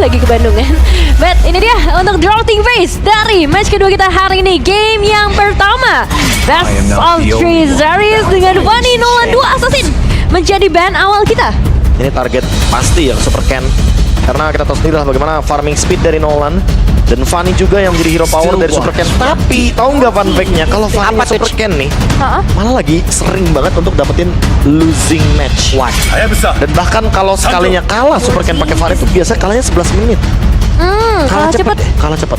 lagi ke Bandung kan. But ini dia untuk Droughting Face dari match kedua kita hari ini. Game yang pertama Best of 3 series dengan Fanny Nolan 2 Assassin menjadi band awal kita. Ini target pasti yang Super Ken, karena kita tahu sendiri lah bagaimana farming speed dari Nolan. Dan Fanny juga yang menjadi hero power dari Super Ken. Tapi tahu nggak fun fact-nya, kalau Fanny Super Ken nih malah lagi sering banget untuk dapetin losing match. Dan bahkan kalau sekalinya kalah Super Ken pakai Fanny itu biasa kalahnya 11 menit. Kalah cepet. Kalah cepet.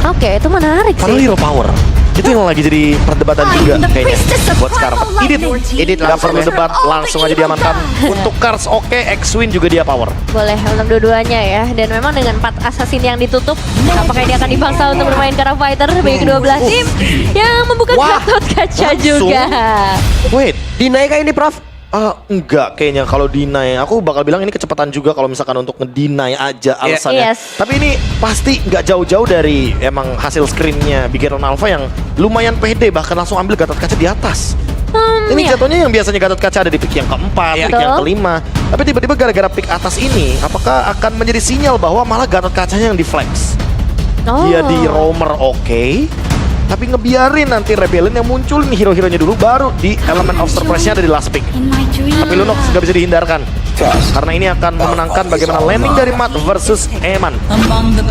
Oke, itu menarik Padahal sih. hero power. Itu yang lagi jadi perdebatan juga kayaknya buat sekarang. Edit nggak perlu debat, langsung aja diamankan. Untuk Cars oke, X-Win juga dia power. Boleh untuk dua-duanya ya. Dan memang dengan 4 assassin yang ditutup, apakah dia akan dipaksa untuk bermain Kara Fighter bagi kedua belah tim yang membuka Gatot Kaca juga. Wait, Dinaikah ini, Prof? enggak kayaknya kalau deny. Aku bakal bilang ini kecepatan juga kalau misalkan untuk ngedeny aja alasannya. Yes. Tapi ini pasti nggak jauh-jauh dari emang hasil screennya Big Hero Alpha yang lumayan pede, bahkan langsung ambil Gatot Kaca di atas. Ini Iya. jatuhnya yang biasanya Gatot Kaca ada di pick yang keempat, pick yang Betul. kelima. Tapi tiba-tiba gara-gara pick atas ini, apakah akan menjadi sinyal bahwa malah Gatot Kacanya yang di flex? Dia di roamer oke, tapi ngebiarin nanti Rebellion yang muncul nih hero-heronya dulu, baru di element of surprise-nya ada di last pick. Tapi Lunox nggak bisa dihindarkan, karena ini akan memenangkan bagaimana landing dari Matt versus Eman.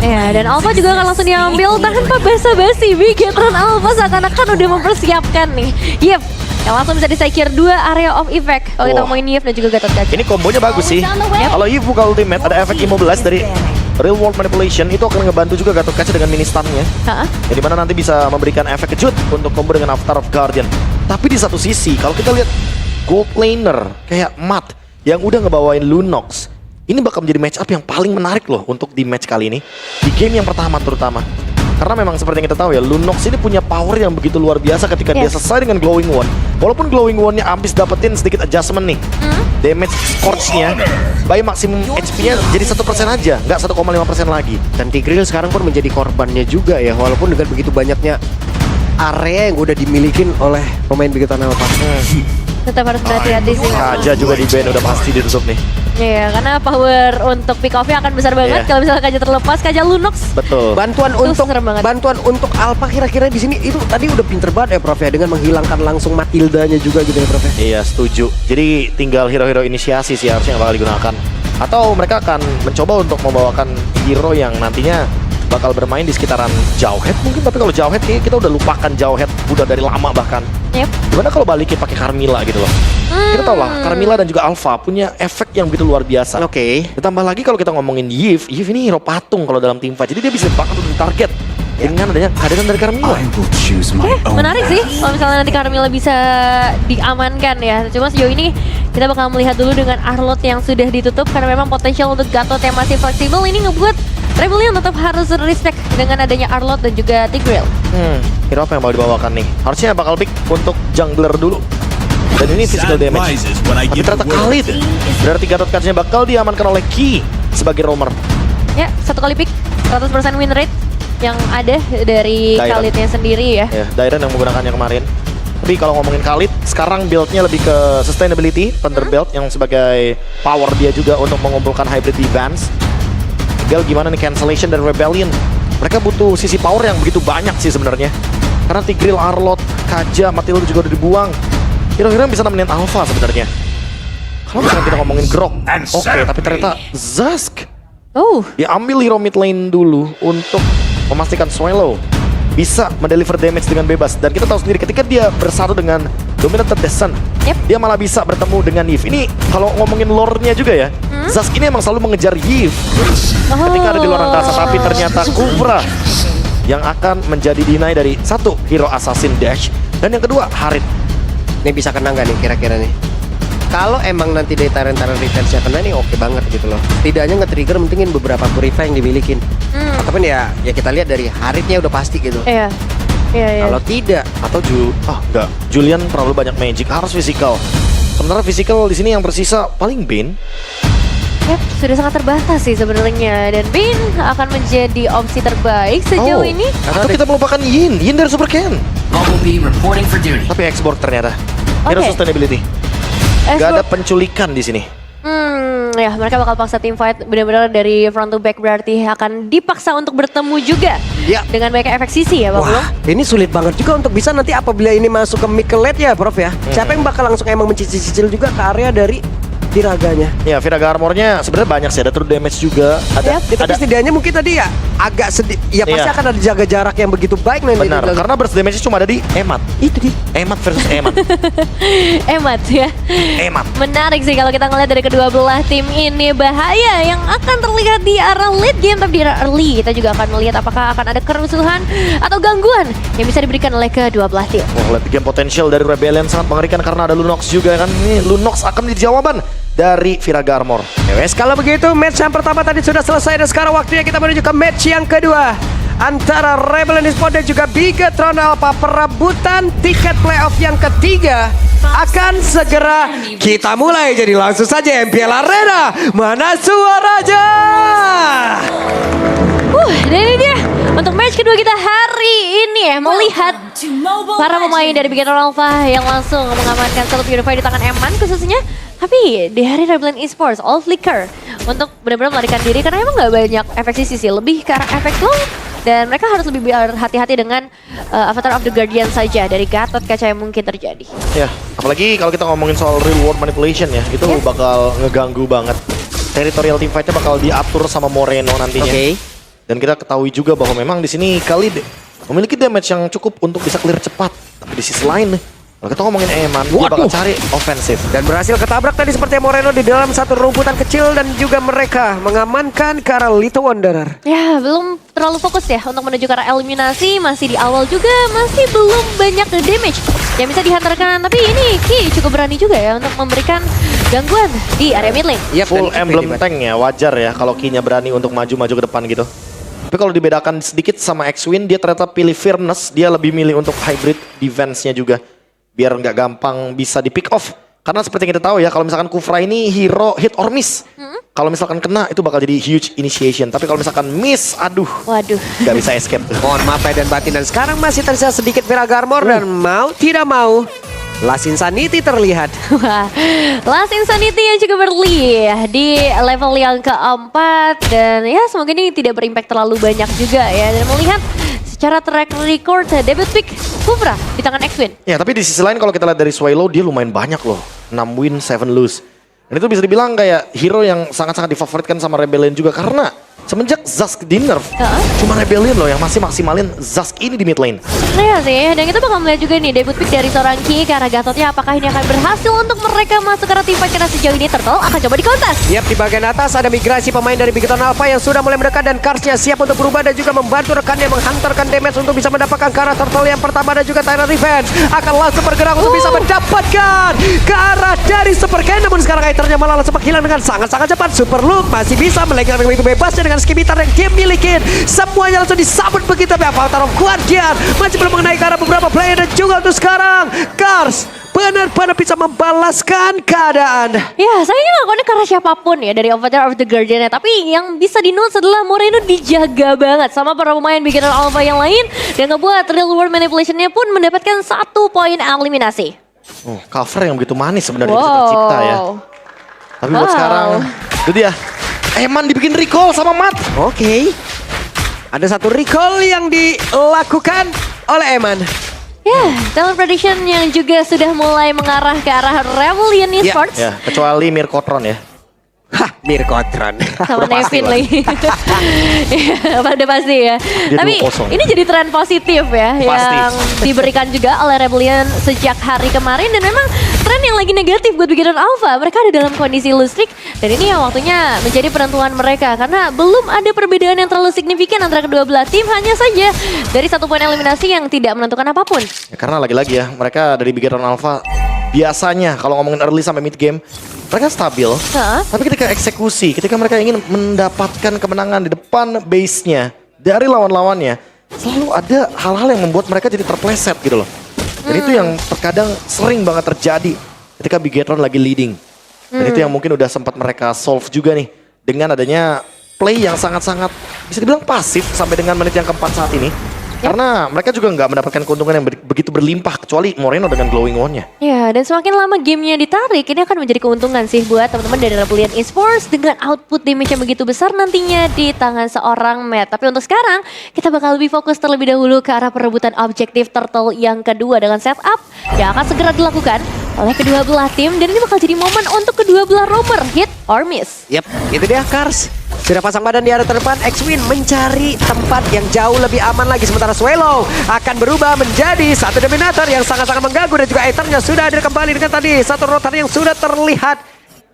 Ya, dan Alpha juga akan langsung diambil tanpa basa-basi. Bigetron Alpha seakan-akan udah mempersiapkan nih Yip, yang langsung bisa disecure 2 area of effect. Kalau kita Wah. ngomongin Yip dan juga Gatot Kaca. Ini kombonya bagus sih. Kalau Eve buka ultimate, ada efek immobilize dari Real World Manipulation, itu akan ngebantu juga Gatot Kaca dengan mini stun-nya. Ya, dimana nanti bisa memberikan efek kejut untuk combo dengan Avatar of Guardian. Tapi di satu sisi, kalau kita lihat gold laner kayak Matt yang udah ngebawain Lunox, ini bakal menjadi match up yang paling menarik loh untuk di match kali ini. Di game yang pertama terutama. Karena memang seperti yang kita tahu ya, Lunox ini punya power yang begitu luar biasa ketika dia selesai dengan Glowing Wand. Walaupun Glowing Wand-nya habis dapetin sedikit adjustment nih. Damage scorch-nya by maksimum HP-nya jadi 1% aja, nggak 1,5% lagi. Dan Tigreal sekarang pun menjadi korbannya juga ya, walaupun dengan begitu banyaknya area yang udah dimilikin oleh pemain Bigetron Alpha. Tetap harus berhati-hati sih. Kaja juga di ban udah pasti ditutup nih. Iya, karena power untuk pick off-nya akan besar banget. Iya. Kalau misalnya Kaja terlepas, Kaja Lunox. Betul. Bantuan untuk Alpha kira-kira di sini itu tadi udah pinter banget ya, Prof ya, dengan menghilangkan langsung Matildanya juga gitu ya, Prof ya. Iya, setuju. Jadi tinggal hero-hero inisiasi sih harusnya yang bakal digunakan. Atau mereka akan mencoba untuk membawakan hero yang nantinya bakal bermain di sekitaran Jawhead mungkin. Tapi kalau Jawhead kayaknya kita udah lupakan Jawhead, udah dari lama bahkan. Yep. Gimana kalau balikin pakai Carmilla gitu loh. Kita tahu lah, Carmilla dan juga Alpha punya efek yang begitu luar biasa. Oke. Ditambah lagi kalau kita ngomongin Yves ini hero patung kalau dalam tim fight. Jadi dia bisa banget untuk target dengan adanya kehadiran dari Carmilla. Menarik sih kalau misalnya nanti Carmilla bisa diamankan ya. Cuma sejauh ini kita bakal melihat dulu dengan Arlot yang sudah ditutup, karena memang potensial untuk Gatot yang masih fleksibel ini ngebuat Rebellion tetap harus respect dengan adanya Arlot dan juga Tigreal. Hero apa yang bakal dibawakan nih? Harusnya bakal pick untuk jungler dulu. Dan ini physical damage. Tapi ternyata Khalid. Berarti Gatot Kacanya bakal diamankan oleh Ki sebagai roamer. Ya, 1 kali pick 100% win rate yang ada dari Dairon. Khalidnya sendiri ya. Ya, Dairon yang menggunakannya kemarin. Tapi kalau ngomongin Khalid, sekarang build-nya lebih ke sustainability, Thunder Belt yang sebagai power dia juga untuk mengumpulkan hybrid defense. Tinggal gimana nih cancellation dan Rebellion. Mereka butuh sisi power yang begitu banyak sih sebenarnya. Karena Tigreal, Arlot, Kaja, Matilda juga udah dibuang. Hero-hero yang bisa nemenin Alpha sebenarnya. Kalau misalnya kita ngomongin Grok, oke, tapi ternyata Zask diambil hero mid lane dulu untuk memastikan Swallow bisa mendeliver damage dengan bebas. Dan kita tahu sendiri ketika dia bersatu dengan Dominated Descent, dia malah bisa bertemu dengan Yves. Ini kalau ngomongin lore-nya juga ya, Zask ini emang selalu mengejar Yves ketika ada di luar angkasa. Tapi ternyata Kuvra yang akan menjadi deny dari satu hero assassin Dash, dan yang kedua Harit. Ini bisa kena nggak nih kira-kira nih? Kalau emang nanti dari Tyrant Revenge-nya kena nih oke banget gitu loh. Tidak hanya nge-trigger mentingin beberapa purify yang dimilikin. Ataupun ya kita lihat dari Haritnya udah pasti gitu. Iya. Kalau tidak Atau enggak, Julian terlalu banyak magic, harus physical. Sementara physical di sini yang tersisa paling Bane. Yep, sudah sangat terbatas sih sebenarnya, dan Bane akan menjadi opsi terbaik sejauh ini. Atau kita melupakan Yin dari Super Ken. Bumblebee reporting for duty. Tapi export ternyata. Hero Oke. sustainability. Gak ada penculikan di sini. Ya mereka bakal paksa team fight benar-benar dari front to back, berarti akan dipaksa untuk bertemu juga Ya. dengan banyak efek sisi ya Bang Ulung. Wah, ini sulit banget juga untuk bisa nanti apabila ini masuk ke mid ke late ya Prof ya. Siapa yang bakal langsung emang mencicil-cicil juga ke area dari Viraganya. Ya, Viraga armornya sebenarnya banyak sih, ada true damage juga, ada Ya, tapi setidaknya mungkin tadi ya agak sedih. Ya pasti Iya. akan ada jaga jarak yang begitu baik nanti. benar, karena burst damage cuma ada di Emat. itu dia. Emat versus Emat. Emat ya. Emat. Menarik sih kalau kita ngeliat dari kedua belah tim ini, bahaya yang akan terlihat di arah late game, tapi di arah early kita juga akan melihat apakah akan ada kerusuhan atau gangguan yang bisa diberikan oleh kedua belah tim. Wah, late game potential dari Rebellion sangat mengerikan karena ada Lunox juga kan. Ini Lunox akan menjadi jawaban dari Viraga Armor. Wes, kalau begitu match yang pertama tadi sudah selesai dan sekarang waktunya kita menuju ke match yang kedua antara Rebellion Esports dan juga Bigetron Alpha. Perebutan tiket playoff yang ketiga akan segera kita mulai. Jadi langsung saja MPL Arena, mana suaranya? Dan ini dia untuk match kedua kita hari ini ya, melihat para pemain dari Bigetron Alpha yang langsung mengamankan satu Purify di tangan Eman khususnya. Tapi di hari Rebellion Esports, All Flicker untuk benar-benar melarikan diri karena emang nggak banyak efek sisi sih, lebih ke arah efek slow. Dan mereka harus lebih berhati-hati dengan Avatar of the Guardian saja dari Gatot Kaca yang mungkin terjadi. Ya, apalagi kalau kita ngomongin soal real world manipulation ya, itu bakal ngeganggu banget. Territorial team fight-nya bakal diatur sama Moreno nantinya. Oke. Dan kita ketahui juga bahwa memang di sini Khalid memiliki damage yang cukup untuk bisa clear cepat. Tapi di sisi lain nih, kalau kita ngomongin Eman, dia bakal cari offensive. Dan berhasil ketabrak tadi seperti Moreno di dalam satu rumputan kecil dan juga mereka mengamankan ke arah Little Wanderer. Ya, belum terlalu fokus ya untuk menuju ke arah eliminasi, masih di awal juga, masih belum banyak damage yang bisa dihantarkan. Tapi ini Ki cukup berani juga ya untuk memberikan gangguan di area mid lane. Yap, Full dan emblem tank ya, wajar ya kalau Kinya berani untuk maju-maju ke depan gitu. Tapi kalau dibedakan sedikit sama X-Win, dia ternyata pilih firmness, dia lebih milih untuk hybrid defense-nya juga. Biar nggak gampang bisa di pick off. Karena seperti yang kita tahu ya, kalau misalkan Kufra ini hero hit or miss. Kalau misalkan kena itu bakal jadi huge initiation. Tapi kalau misalkan miss, aduh, Waduh. nggak bisa escape. Mohon maaf lahir dan batin, dan sekarang masih tersisa sedikit Viraga Armor dan mau tidak mau Last Insanity terlihat. Wah, Last Insanity yang cukup early di level yang keempat. Dan ya semoga ini tidak berimpact terlalu banyak juga ya. Dan melihat secara track record debut pick Kufra di tangan X-Win. Ya, tapi di sisi lain kalau kita lihat dari Swallow, dia lumayan banyak loh. 6 win, 7 lose. Dan itu bisa dibilang kayak hero yang sangat-sangat difavoritkan sama Rebellion juga. Karena semenjak Zask di nerf, cuma Rebellion loh yang masih maksimalin Zask ini di mid lane. Iya sih, dan kita bakal melihat juga nih debut pick dari seorang Ki ke arah Gatotnya. Apakah ini akan berhasil untuk mereka masuk ke arah teamfight, karena sejauh ini Turtle akan coba dikontas. Yap, di bagian atas ada migrasi pemain dari Bigetron Alpha yang sudah mulai mendekat dan Karsnya siap untuk berubah dan juga membantu rekannya menghantarkan damage untuk bisa mendapatkan ke arah Turtle yang pertama dan juga Tyrant Revenge akan langsung bergerak untuk bisa mendapatkan ke arah dari Super Ken. Namun sekarang itemnya malah langsung menghilang dengan sangat-sangat cepat. Super Loop masih bisa melenggang begitu bebasnya dengan skimitar yang dia miliki. Semuanya langsung disambut begitu. Tapi Avatar of Guardian masih belum mengenai ke arah beberapa player dan juga untuk sekarang Kars benar-benar bisa membalaskan keadaan. Ya, sayangnya nggak konek karena siapapun ya dari Avatar of the Guardian. Tapi yang bisa di-note adalah Moreno dijaga banget sama para pemain Bigetron Alpha yang lain. Dan ngebuat real world manipulation-nya pun mendapatkan 1 poin eliminasi. Oh, cover yang begitu manis sebenarnya bisa tercipta ya. Tapi buat sekarang, itu dia. Eman dibikin recall sama Mat. Oke. Ada satu recall yang dilakukan oleh Eman. Ya, talent prediction yang juga sudah mulai mengarah ke arah Rebellion Esports. Ya, kecuali Mirkotron ya. Hah, Mirkotron. Sama Udah pasti Nevin lah. lagi. Iya, pada pasti ya. Dia Tapi 2-0. ini jadi tren positif ya Pasti. yang diberikan juga oleh Rebellion sejak hari kemarin, dan memang tren yang lagi negatif buat Bigetron Alpha. Mereka ada dalam kondisi lose streak dan ini yang waktunya menjadi penentuan mereka karena belum ada perbedaan yang terlalu signifikan antara kedua belah tim, hanya saja dari 1 poin eliminasi yang tidak menentukan apapun. Ya, karena lagi-lagi ya, mereka dari Bigetron Alpha biasanya kalau ngomongin early sampai mid game, mereka stabil. Tapi ketika eksekusi, ketika mereka ingin mendapatkan kemenangan di depan base-nya dari lawan-lawannya, selalu ada hal-hal yang membuat mereka jadi terpleset gitu loh. Dan itu yang terkadang sering banget terjadi ketika Bigetron lagi leading. Dan itu yang mungkin udah sempat mereka solve juga nih dengan adanya play yang sangat-sangat bisa dibilang pasif sampai dengan menit yang keempat saat ini. Karena mereka juga nggak mendapatkan keuntungan yang begitu berlimpah kecuali Moreno dengan glowing one-nya. Ya, dan semakin lama gamenya ditarik, ini akan menjadi keuntungan sih buat teman-teman dari Rebellion Esports dengan output damage yang begitu besar nantinya di tangan seorang Matt. Tapi untuk sekarang, kita bakal lebih fokus terlebih dahulu ke arah perebutan objektif Turtle yang kedua dengan setup yang akan segera dilakukan oleh kedua belah tim. Dan ini bakal jadi momen untuk kedua belah roamer, hit or miss. Yap, itu dia Cars. Sudah pasang badan di area terdepan, X-Win mencari tempat yang jauh lebih aman lagi. Sementara Swallow akan berubah menjadi satu dominator yang sangat-sangat mengganggu. Dan juga Aethernya sudah hadir kembali dengan tadi satu rotor yang sudah terlihat.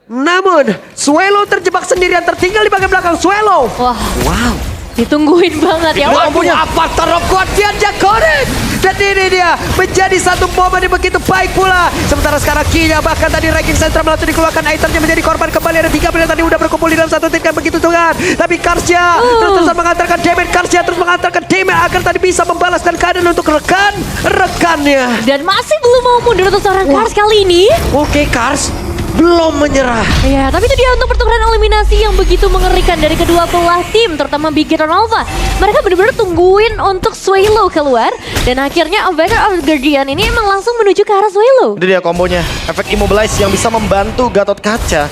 Namun, Swallow terjebak sendirian, tertinggal di bagian belakang Swallow. Wah, Wow. ditungguin banget ya. Punya Avatar of Guardian Jacorin. Dan ini dia menjadi satu momen yang begitu baik pula. Sementara sekarang Kinya bahkan tadi ranking Central langsung dikeluarkan. Aethernya menjadi korban kembali. Ada 3 player tadi udah berkumpul di dalam satu tim kan begitu Tuhan. Tapi Karsya terus-terusan mengantarkan damage. Karsya terus mengantarkan damage agar tadi bisa membalaskan keadaan untuk rekan-rekannya. Dan masih belum mau mundur untuk seorang Kars kali ini. Oke Kars, belum menyerah. Ya, tapi itu dia untuk pertukaran eliminasi yang begitu mengerikan dari kedua belah tim, terutama Big Hit dan Alpha. Mereka benar-benar tungguin untuk Swallow keluar, dan akhirnya Avatar of Guardian ini emang langsung menuju ke arah Swallow. Itu dia kombonya, efek Immobilize yang bisa membantu Gatot Kaca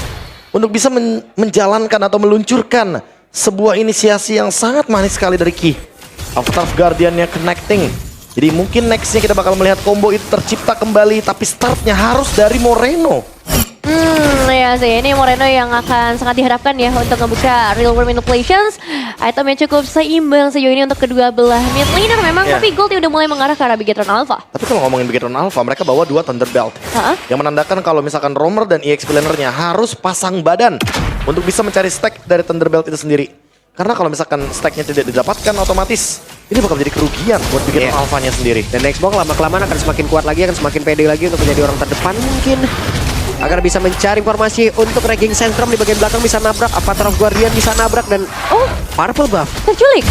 untuk bisa menjalankan atau meluncurkan sebuah inisiasi yang sangat manis sekali dari Ki. Avatar of Guardian-nya connecting. Jadi mungkin nextnya kita bakal melihat combo itu tercipta kembali, tapi startnya harus dari Moreno. Ya sih, ini Moreno yang akan sangat diharapkan ya untuk ngebuka real world manipulations. Item yang cukup seimbang sejauh ini untuk kedua belah mid laner memang, tapi Gold udah mulai mengarah ke arah Bigetron Alpha. Tapi kalau ngomongin Bigetron Alpha, mereka bawa 2 Thunderbelt. Yang menandakan kalau misalkan Roamer dan EXP lanernya harus pasang badan untuk bisa mencari stack dari Thunderbelt itu sendiri. Karena kalau misalkan stacknya tidak didapatkan, otomatis ini bakal menjadi kerugian buat Bigetron Alpha-nya sendiri. Dan Xbox lama-kelamaan akan semakin kuat lagi, akan semakin pede lagi untuk menjadi orang terdepan mungkin. Agar bisa mencari informasi untuk ranking Centrum di bagian belakang, bisa nabrak Avatar of Guardian, bisa nabrak dan Purple Buff Terculik.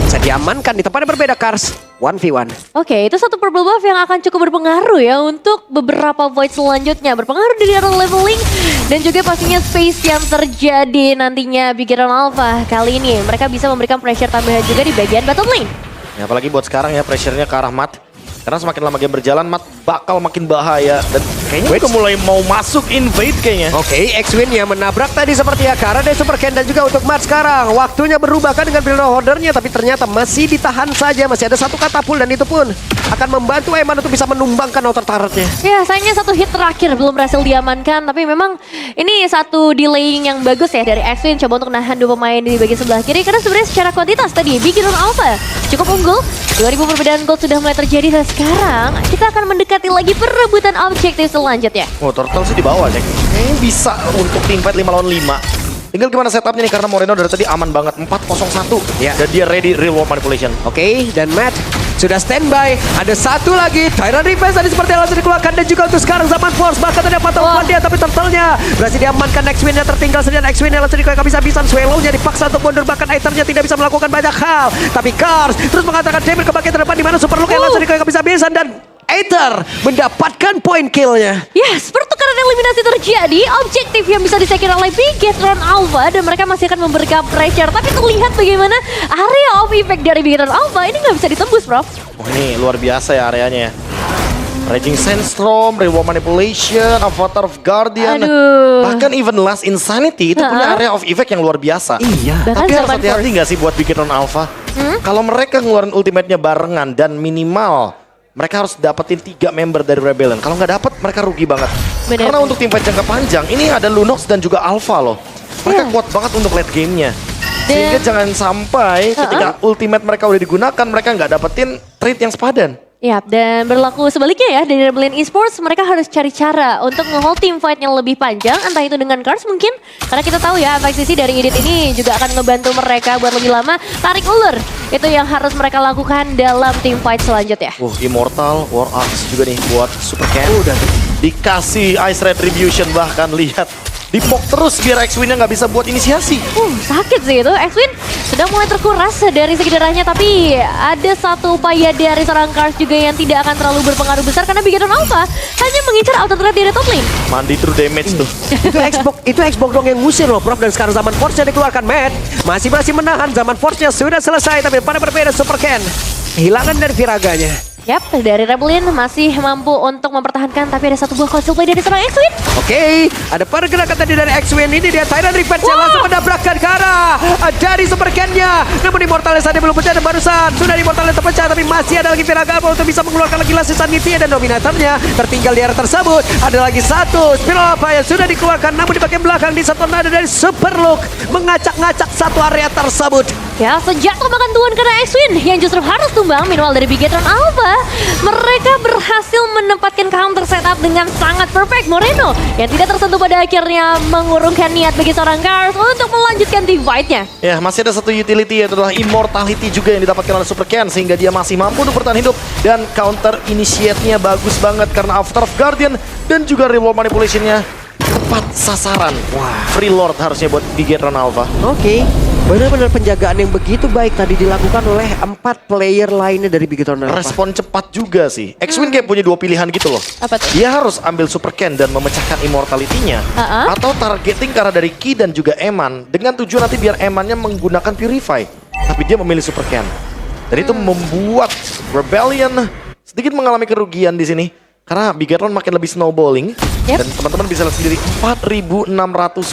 bisa diamankan di tempat yang berbeda Cars 1v1. Oke, itu satu purple buff yang akan cukup berpengaruh ya untuk beberapa void selanjutnya. Berpengaruh dari arah leveling dan juga pastinya space yang terjadi nantinya Bigetron Alpha. Kali ini mereka bisa memberikan pressure tambahan juga di bagian bottom lane. Ya, apalagi buat sekarang ya, pressure-nya ke arah Matt. Karena semakin lama game berjalan, Matt bakal makin bahaya. Dan kayaknya udah mulai mau masuk invade kayaknya. Oke, X-Win yang menabrak tadi seperti Akara dan Super Ken, dan juga untuk Matt sekarang. Waktunya berubah kan dengan build ordernya, tapi ternyata masih ditahan saja. Masih ada satu katapul dan itu pun akan membantu Eman untuk bisa menumbangkan outer turretnya. Ya, sayangnya satu hit terakhir belum berhasil diamankan. Tapi memang ini satu delaying yang bagus ya dari X-Win. Coba untuk nahan 2 pemain di bagian sebelah kiri. Karena sebenarnya secara kuantitas tadi Bigetron Alpha cukup unggul. 2000 perbedaan gold sudah mulai terjadi. Dan sekarang kita akan mendekati lagi perebutan objektif selanjutnya. Oh, Turtle sih di bawah, Jack. Kayaknya bisa untuk teamfight 5 lawan 5. Tinggal gimana setupnya nih, karena Moreno dari tadi aman banget. 4-0-1. Ya. Dan dia ready real world manipulation. Oke, dan Matt sudah standby. Ada satu lagi Tyrant Revenge tadi seperti yang langsung dikeluarkan. Dan juga untuk sekarang Zaman Force. Bahkan ada Fatal dia, tapi Turtle-nya berhasil diamankan. X-Win-nya tertinggal sendirian. X-Win-nya langsung dikeluarkan bisa-bisan. Swallow-nya dipaksa untuk mundur. Bahkan Aether-nya tidak bisa melakukan banyak hal. Tapi Cars terus mengatakan damage ke bagian terdepan, di mana Super Luke yang langsung dikeluarkan bisa-bisan. Dan Aether mendapatkan point kill-nya. Yes, pertukaran eliminasi terjadi. Objektif yang bisa disecure oleh Bigetron Alpha. Dan mereka masih akan memberikan pressure. Tapi terlihat bagaimana area of effect dari Bigetron Alpha ini nggak bisa ditembus, bro. Oh, ini luar biasa ya areanya ya. Raging Sandstorm, Real World Manipulation, Avatar of Guardian. Aduh. Bahkan even Last Insanity itu punya area of effect yang luar biasa. Iya. Bahkan Tapi harus Zaman hati-hati Force. nggak sih buat Bigetron Alpha? Kalau mereka ngeluarin ultimate-nya barengan dan minimal mereka harus dapetin 3 member dari Rebellion. Kalau nggak dapet, mereka rugi banget. Bener. Karena untuk teamfight jangka panjang, ini ada Lunox dan juga Alpha loh. Mereka kuat banget untuk late game-nya. Sehingga jangan sampai ketika ultimate mereka udah digunakan, mereka nggak dapetin trade yang sepadan. Ya, dan berlaku sebaliknya ya dari Rebellion Esports, mereka harus cari cara untuk nge-hold team fight yang lebih panjang, entah itu dengan Cars mungkin, karena kita tahu ya sisi dari Edit ini juga akan ngebantu mereka buat lebih lama tarik ulur. Itu yang harus mereka lakukan dalam team fight selanjutnya. Immortal, War Axe juga nih buat Super Ken. Udah dikasih Ice Retribution, bahkan lihat dipok terus biar X-Win-nya nggak bisa buat inisiasi. Sakit sih itu. X-Win sudah mulai terkuras dari segi darahnya, tapi ada satu upaya dari seorang Cars juga yang tidak akan terlalu berpengaruh besar karena Bigetron Alpha hanya mengincar auto turret dari top lane. Mandi true damage tuh. itu Xbox dong yang ngusir loh, Prof. Dan sekarang Zaman Force-nya dikeluarkan. Matt masih menahan. Zaman Force-nya sudah selesai, tapi pada berbeda Super Ken kehilangan dari Viraganya. Yap, dari Rebellion masih mampu untuk mempertahankan, tapi ada satu buah konsil play dari seorang X-Win. Oke, ada pergerakan tadi dari X-Win ini, dia Tyrant Revenge yang langsung mendabrakkan ke arah dari Super Ken-nya. Namun Immortales tadi belum pecah dan barusan sudah Immortales terpecah, tapi masih ada lagi Viragama untuk bisa mengeluarkan lagi Last Sanity dan Dominatornya tertinggal di area tersebut. Ada lagi satu Spiral Alpha yang sudah dikeluarkan, namun di bagian belakang di satu nada dari Super Look mengacak-ngacak satu area tersebut. Ya, sejatuh makan tuan karena X-Win yang justru harus tumbang. Minimal dari Bigetron Alpha, mereka berhasil menempatkan counter setup dengan sangat perfect. Moreno yang tidak tersentuh pada akhirnya mengurungkan niat bagi seorang Cars untuk melanjutkan divide-nya. Ya, masih ada satu utility, yaitu adalah Immortality juga yang didapatkan oleh Super Ken, sehingga dia masih mampu untuk bertahan hidup. Dan counter initiate-nya bagus banget karena After of Guardian dan juga Revolve Manipulation-nya tepat sasaran. Wah, Free Lord harusnya buat Bigetron Alpha. Oke, benar-benar penjagaan yang begitu baik tadi dilakukan oleh 4 player lainnya dari Bigetron Alpha. Respon cepat juga sih. X-Win kayak punya 2 pilihan gitu loh. Apa tuh? Dia harus ambil Super Ken dan memecahkan Immortality-nya, atau targeting ke arah dari Ki dan juga Eman dengan tujuan nanti biar Emannya menggunakan Purify. Tapi dia memilih Super Ken. Dan itu membuat Rebellion sedikit mengalami kerugian di sini. Karena Bigetron makin lebih snowballing. Dan teman-teman bisa lihat sendiri 4.600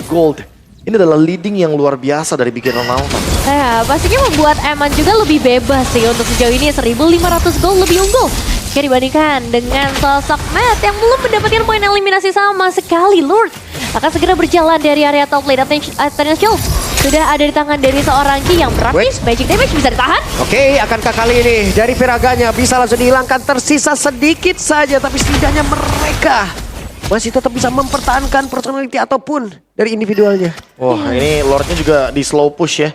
gold. Ini adalah leading yang luar biasa dari Bigetron Alpha. Ya, pastinya membuat Eman juga lebih bebas sih untuk sejauh ini. 1.500 gold lebih unggul jika dibandingkan dengan sosok Matt yang belum mendapatkan poin eliminasi sama sekali. Lord akan segera berjalan dari area top lane. Attention sudah ada di tangan dari seorang Ki yang praktis. Magic damage bisa ditahan. Oke, akankah kali ini dari Viraganya bisa langsung dihilangkan? Tersisa sedikit saja, tapi setidaknya mereka masih tetap bisa mempertahankan personality ataupun dari individualnya. Wah, ini Lordnya juga di slow push ya.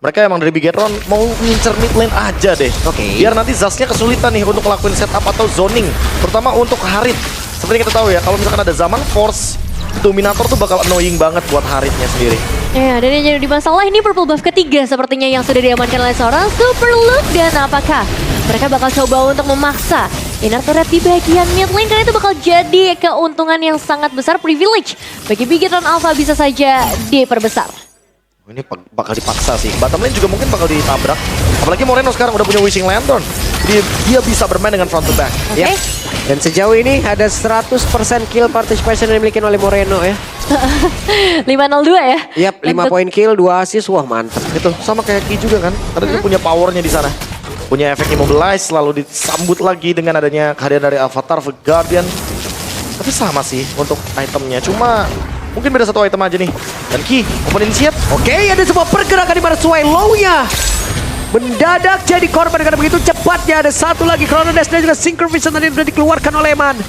Mereka emang dari Bigetron mau ngincer mid lane aja deh. Oke. Biar nanti Zaznya kesulitan nih untuk ngelakuin setup atau zoning. Terutama untuk Harit. Seperti kita tahu ya, kalau misalkan ada zaman Force, Dominator tuh bakal annoying banget buat Haritnya sendiri. Ya, dan yang jadi masalah ini purple buff ketiga sepertinya yang sudah diamankan oleh seorang Super Look. Dan apakah mereka bakal coba untuk memaksa inner turret di bagian mid lane, karena itu bakal jadi keuntungan yang sangat besar, privilege bagi Bigetron Alpha bisa saja diperbesar. Ini bakal dipaksa sih. Bottom lane juga mungkin bakal ditabrak. Apalagi Moreno sekarang udah punya Wishing Lantern. Jadi dia bisa bermain dengan front to back. Oke. Yap. Dan sejauh ini ada 100% kill participation yang dimiliki oleh Moreno ya. 502 ya. Yap, 5 poin kill, 2 assist. Wah, mantap. Gitu, sama kayak Ki juga kan. Karena dia punya powernya di sana. Punya efek immobilize, lalu disambut lagi dengan adanya kehadiran dari Avatar of Guardian. Tapi sama sih untuk itemnya, cuma mungkin beda satu item aja nih. Dan Ki, open initiate. Oke, ada sebuah pergerakan di mana Swallow-nya mendadak jadi korban karena begitu cepatnya. Ada satu lagi Chrono Dash dan juga Synchro Vision tadi sudah dikeluarkan oleh Eman.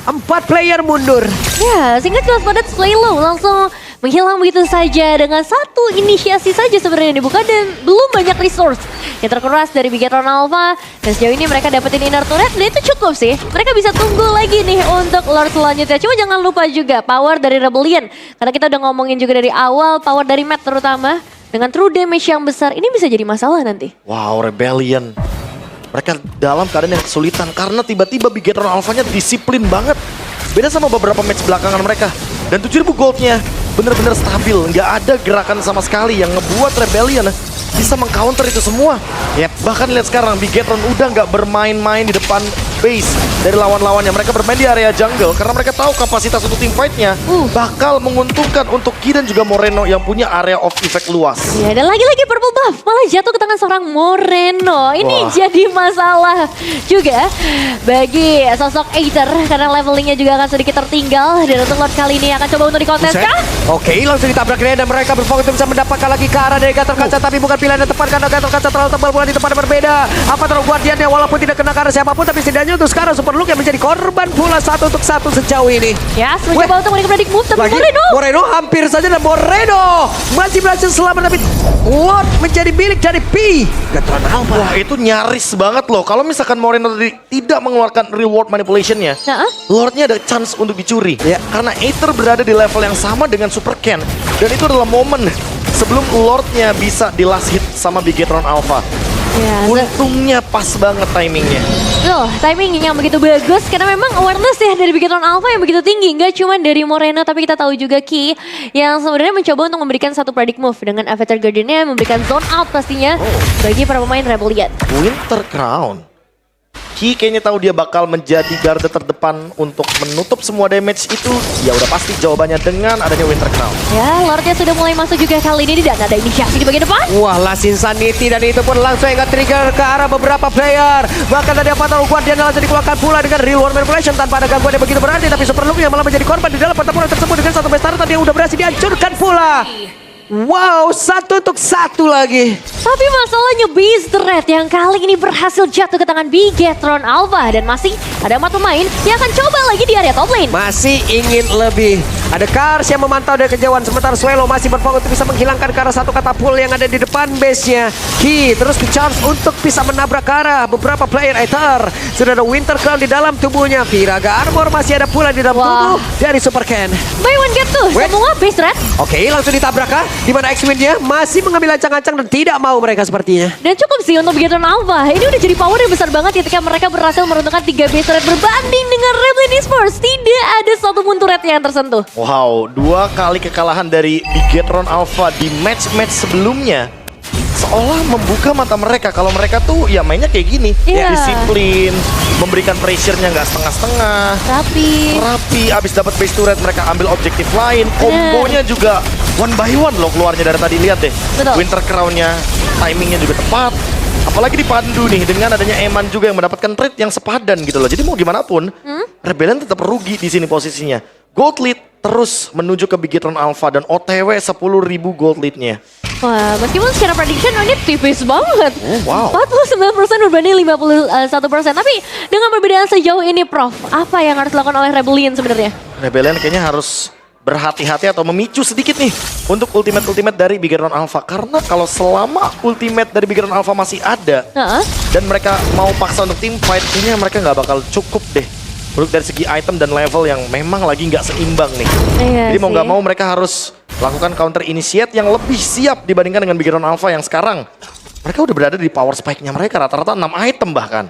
4 player mundur. Ya, singkat jelas padat Swallow langsung menghilang begitu saja dengan satu inisiasi saja sebenarnya dibuka dan belum banyak resource yang terkuras dari Bigetron Alpha. Dan sejauh ini mereka dapetin inner turret dan itu cukup sih. Mereka bisa tunggu lagi nih untuk Lord selanjutnya. Cuma jangan lupa juga power dari Rebellion. Karena kita udah ngomongin juga dari awal power dari Matt terutama. Dengan true damage yang besar ini bisa jadi masalah nanti. Wow, Rebellion. Mereka dalam keadaan yang kesulitan karena tiba-tiba Bigetron Alpha-nya disiplin banget. Beda sama beberapa match belakangan mereka. Dan 7.000 goldnya bener-bener stabil. Nggak ada gerakan sama sekali yang ngebuat Rebellion bisa mengcounter itu semua. Yep. Bahkan lihat sekarang Bigetron udah nggak bermain-main di depan base dari lawan-lawannya. Mereka bermain di area jungle karena mereka tahu kapasitas untuk team fight-nya bakal menguntungkan untuk Ki dan juga Moreno yang punya area of effect luas. Ya, dan lagi-lagi purple buff malah jatuh ke tangan seorang Moreno. Ini jadi masalah juga bagi sosok Aether karena levelingnya juga akan sedikit tertinggal. Dan untuk Lord kali ini akan coba untuk dikonteskan. Oke, langsung ditabrak dan mereka berfokus untuk bisa mendapatkan lagi ke arah dari Gator Kaca, tapi bukan pilihan yang tepat karena Gator Kaca terlalu tebal pula di tempat yang berbeda. Apa terlalu Guardiannya walaupun tidak kena ke arah siapapun, tapi setidaknya untuk sekarang Super Look yang menjadi korban pula 1-1 sejauh ini. Ya, mencoba untuk menikmati predict move tapi Moreno hampir saja dan Moreno masih berhasil selamat, tapi Lord menjadi milik dari Bigetron Alpha. Wah, itu nyaris banget loh. Kalau misalkan Moreno tadi tidak mengeluarkan reward manipulation-nya, Lordnya ada chance untuk dicuri. Ya. Karena Aether berada di level yang sama dengan Super Ken. Dan itu adalah momen sebelum Lordnya bisa di last hit sama Bigetron Alpha. Ya, Untungnya pas banget timingnya. Loh, timing yang begitu bagus karena memang awareness ya dari Bigetron Alpha yang begitu tinggi. Nggak cuma dari Moreno tapi kita tahu juga Ki yang sebenarnya mencoba untuk memberikan satu predict move dengan Avatar Guardian-nya memberikan zone out pastinya bagi para pemain Rebellion. Winter Crown. Ki kayaknya tahu dia bakal menjadi garda terdepan untuk menutup semua damage itu. Ya udah pasti jawabannya dengan adanya Winter Crown. Ya, Lordnya sudah mulai masuk juga kali ini dan ada inisiasi di bagian depan. Wah, Last Insanity dan itu pun langsung yang trigger ke arah beberapa player. Bahkan tadi Avatar Guardian langsung dikeluarkan pula dengan Real World Manipulation tanpa ada gangguan yang begitu berarti. Tapi Super Loop yang malah menjadi korban di dalam pertempuran tersebut dengan satu best tadi yang udah berhasil dihancurkan pula. Wow, 1-1 lagi. Tapi masalahnya Beast Red yang kali ini berhasil jatuh ke tangan Bigetron Alpha. Dan masih ada 4 pemain yang akan coba lagi di area top lane. Masih ingin lebih. Ada Kars yang memantau dari kejauhan. Sementara Swelo masih berfokus untuk bisa menghilangkan ke arah satu katapul yang ada di depan base-nya. Ki terus charge untuk bisa menabrak ke arah beberapa player Aether. Sudah ada Winter Crown di dalam tubuhnya. Viraga Armor masih ada pula di dalam tubuh dari Super Ken. Buy one get two, semua Beast Red. Oke, langsung ditabrak kah? Di mana X-Wing-nya masih mengambil ancang-ancang dan tidak mau mereka sepertinya. Dan cukup sih untuk Bigetron Alpha. Ini udah jadi power yang besar banget ketika mereka berhasil meruntuhkan 3 Beast Red berbanding dengan Rebellion Esports. Tidak ada satu pun turret yang tersentuh. Wow, 2 kali kekalahan dari Bigetron Alpha di match-match sebelumnya seolah membuka mata mereka kalau mereka tuh ya mainnya kayak gini. Iya. Disiplin, memberikan pressure-nya nggak setengah-setengah. Rapi, abis dapat base turret mereka ambil objektif lain. Kombonya juga one by one loh keluarnya dari tadi, lihat deh. Betul. Winter Crown-nya, timingnya juga tepat. Apalagi dipandu nih dengan adanya Eman juga yang mendapatkan trade yang sepadan gitu loh. Jadi mau gimana pun, Rebellion tetap rugi di sini posisinya. Gold lead terus menuju ke Bigetron Alpha dan OTW 10.000 gold lead-nya. Wah, meskipun secara prediction ini tipis banget. Wow. 49% berbanding 51%. Tapi dengan perbedaan sejauh ini, Prof, apa yang harus dilakukan oleh Rebellion sebenarnya? Rebellion kayaknya harus berhati-hati atau memicu sedikit nih untuk ultimate dari Bigetron Alpha. Karena kalau selama ultimate dari Bigetron Alpha masih ada dan mereka mau paksa untuk team fight, kayaknya mereka nggak bakal cukup deh. Untuk dari segi item dan level yang memang lagi nggak seimbang nih. Iya, jadi mau nggak mau mereka harus lakukan counter initiate yang lebih siap dibandingkan dengan Bigetron Alpha yang sekarang. Mereka udah berada di power spike-nya mereka rata-rata 6 item bahkan.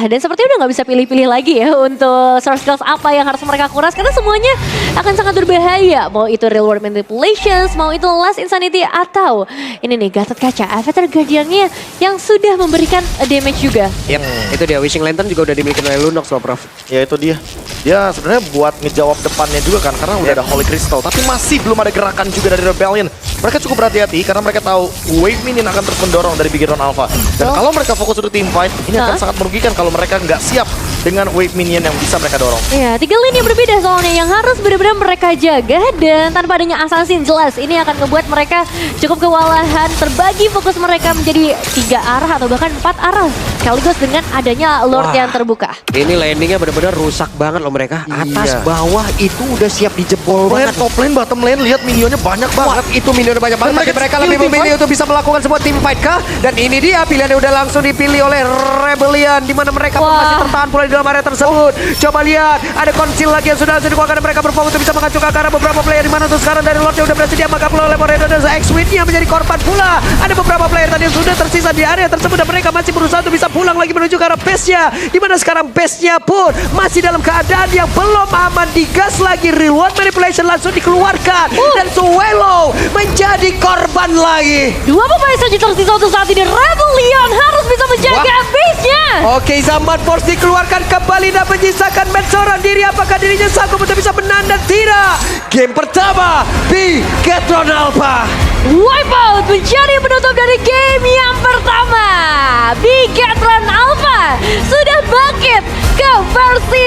Dan sepertinya udah nggak bisa pilih-pilih lagi ya untuk source skills apa yang harus mereka kuras karena semuanya akan sangat berbahaya. Mau itu real world manipulations, mau itu last insanity atau ini nih Gatot Kaca, Avatar Guardian-nya yang sudah memberikan damage juga. Yep, itu dia Wishing Lantern juga udah dimiliki oleh Lunox loh, Prof. Ya itu dia. Dia sebenarnya buat ngejawab depannya juga kan karena udah ada Holy Crystal, tapi masih belum ada gerakan juga dari Rebellion. Mereka cukup berhati-hati karena mereka tahu wave minion akan terus mendorong dari Bigetron Alpha. Dan kalau mereka fokus untuk team fight, ini akan sangat merugikan kalau mereka nggak siap dengan wave minion yang bisa mereka dorong. Iya, 3 lini yang berbeda soalnya yang harus benar-benar mereka jaga dan tanpa adanya assassin jelas ini akan membuat mereka cukup kewalahan terbagi fokus mereka menjadi 3 arah atau bahkan 4 arah sekaligus dengan adanya Lord yang terbuka. Ini landingnya benar-benar rusak banget loh mereka. Atas bawah itu udah siap dijebol banget. Top lane, bottom lane, lihat minionnya banyak banget. Itu minionnya banyak banget. Tapi mereka lebih memilih untuk bisa melakukan sebuah team fight kah? Dan ini dia pilihan yang udah langsung dipilih oleh Rebellion di mana mereka pun masih tertahan pula di dalam area tersebut. Coba lihat, ada konsil lagi yang sudah dikeluarkan dan mereka berfokus untuk bisa mengacungkan ke arah beberapa player di mana untuk sekarang dari Lord yang udah berhasil diamankan pula oleh Moreno dan X-Wing-nya menjadi korban pula. Ada beberapa player tadi yang sudah tersisa di area tersebut dan mereka masih berusaha untuk bisa pulang lagi menuju ke arah base-nya. Di mana sekarang base-nya pun masih dalam keadaan yang belum aman, digas lagi. Reward manipulation langsung dikeluarkan dan Swelo menjadi korban lagi. 2 pemain saja tersisa untuk saat ini. Rebellion harus bisa menjaga base-nya. Oke, Zaman Force dikeluarkan kembali dan menyisakan match seorang diri. Apakah dirinya sanggup untuk bisa menang dan tidak? Game pertama, Bigetron Alpha. Wipeout menjadi penutup dari game yang pertama. Bigetron Alpha sudah bangkit ke versi